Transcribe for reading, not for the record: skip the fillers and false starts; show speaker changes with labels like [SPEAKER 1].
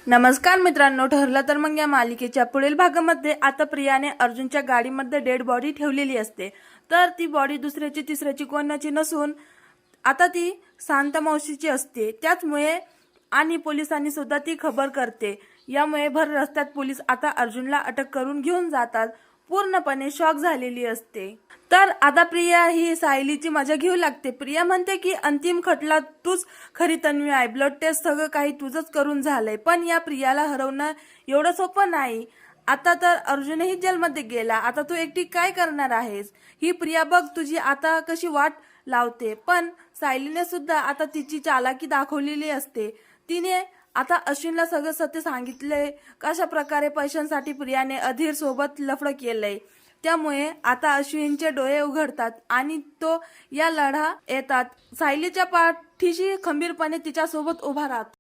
[SPEAKER 1] नमस्कार मित्रांनो, ठरलं तर मग या मालिकेच्या पुढील भागामध्ये आता प्रियाने अर्जुनच्या गाडीमध्ये डेड बॉडी ठेवलेली असते. तर ती बॉडी दुसऱ्याची तिसऱ्याची कोणाची नसून आता ती शांता मावशीची असते. त्याचमुळे आणि पोलिसांनी सुद्धा ती खबर करते. यामुळे भर रस्त्यात पोलीस आता अर्जुनला अटक करून घेऊन जातात. पूर्णपणे शॉक झालेली असते. तर आता प्रिया ही सायलीची मजा घेऊ लागते. प्रिया म्हणते की अंतिम खटला तूच खरी तन्वी आहे, ब्लड टेस्ट सगळं काही तुझंच करून झालंय. पण या प्रियाला हरवणं एवढं सोपं नाही. आता तर अर्जुनही जेलमध्ये गेला, आता तू एकटी काय करणार आहेस? ही प्रिया बघ तुझी आता कशी वाट लावते. पण सायलीने सुद्धा आता तिची चालाकी दाखवलेली असते. तिने आता अश्विनला सगळं सत्य सांगितलंय, कशा प्रकारे पैशांसाठी प्रियाने अधीर सोबत लफडं केलंय. त्यामुळे आता अश्विनचे डोळे उघडतात आणि तो या लढा येतात. सायलीच्या पाठीशी खंबीरपणे तिच्यासोबत उभा राहतो.